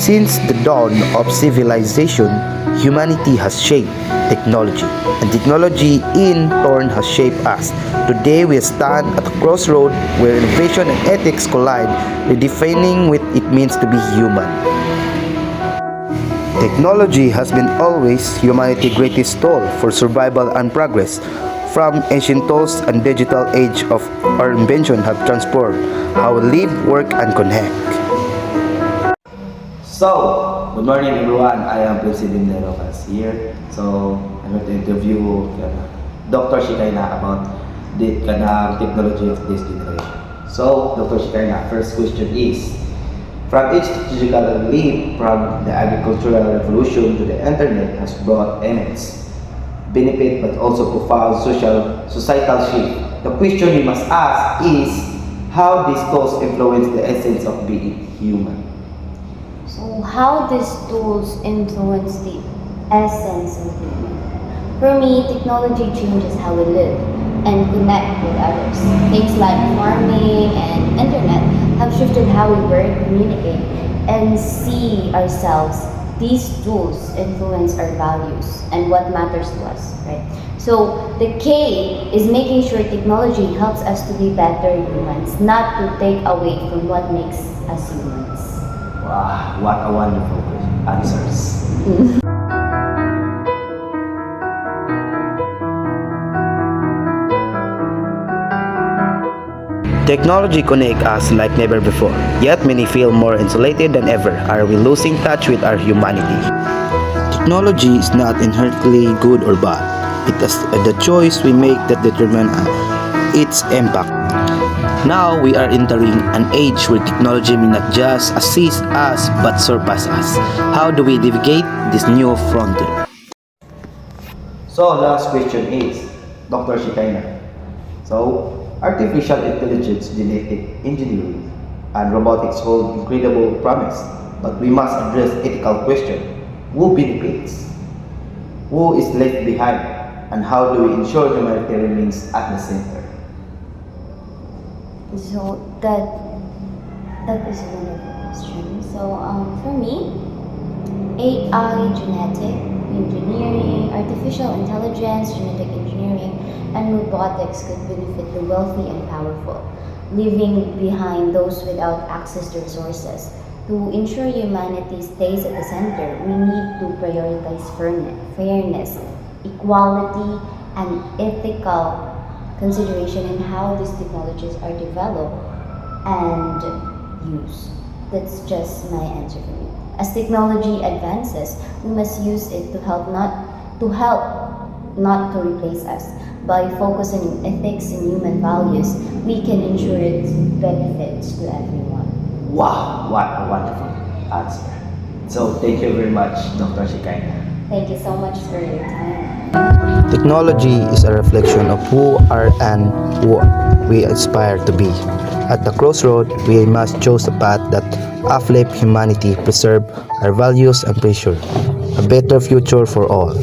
Since the dawn of civilization, humanity has shaped technology, and technology in turn has shaped us. Today we stand at a crossroad where innovation and ethics collide, redefining what it means to be human. Technology has been always humanity's greatest tool for survival and progress. From ancient tools and digital age of our invention have transformed how we live, work, and connect. So, good morning everyone. I am President Lerokas here. So, I'm going to interview Dr. Shikaina about the technology of this generation. So, Dr. Shikaina, first question is, from its technological leap from the agricultural revolution to the internet has brought immense benefit but also profound societal shift. The question we must ask is how these tools influence the essence of being human. So how these tools influence the essence of human? For me, technology changes how we live and connect with others. Things like farming and internet have shifted how we work, communicate, and see ourselves. These tools influence our values and what matters to us, right? So the K is making sure technology helps us to be better humans, not to take away from what makes us humans. Wow, what a wonderful answers. Technology connects us like never before, yet many feel more insulated than ever. Are we losing touch with our humanity? Technology is not inherently good or bad. It is the choice we make that determine its impact. Now we are entering an age where technology may not just assist us but surpass us. How do we navigate this new frontier? So last question is, Dr. Shikaina. So, artificial intelligence, genetic engineering, and robotics hold incredible promise, but we must address ethical question. Who benefits? Who is left behind? And how do we ensure humanity remains at the center? So that is a wonderful question. So for me, AI, genetic engineering, artificial intelligence, genetic engineering, and robotics could benefit the wealthy and powerful, leaving behind those without access to resources. To ensure humanity stays at the center, we need to prioritize fairness, equality, and ethical consideration in how these technologies are developed and used. That's just my answer for me. As technology advances, we must use it to help, not to replace us. By focusing on ethics and human values, we can ensure its benefits to everyone. Wow, what a wonderful answer. So thank you very much, Dr. Shikaina. Thank you so much for your time. Technology is a reflection of who are and who we aspire to be. At the crossroad, we must choose a path that uplift humanity, preserve our values, and ensure a better future for all.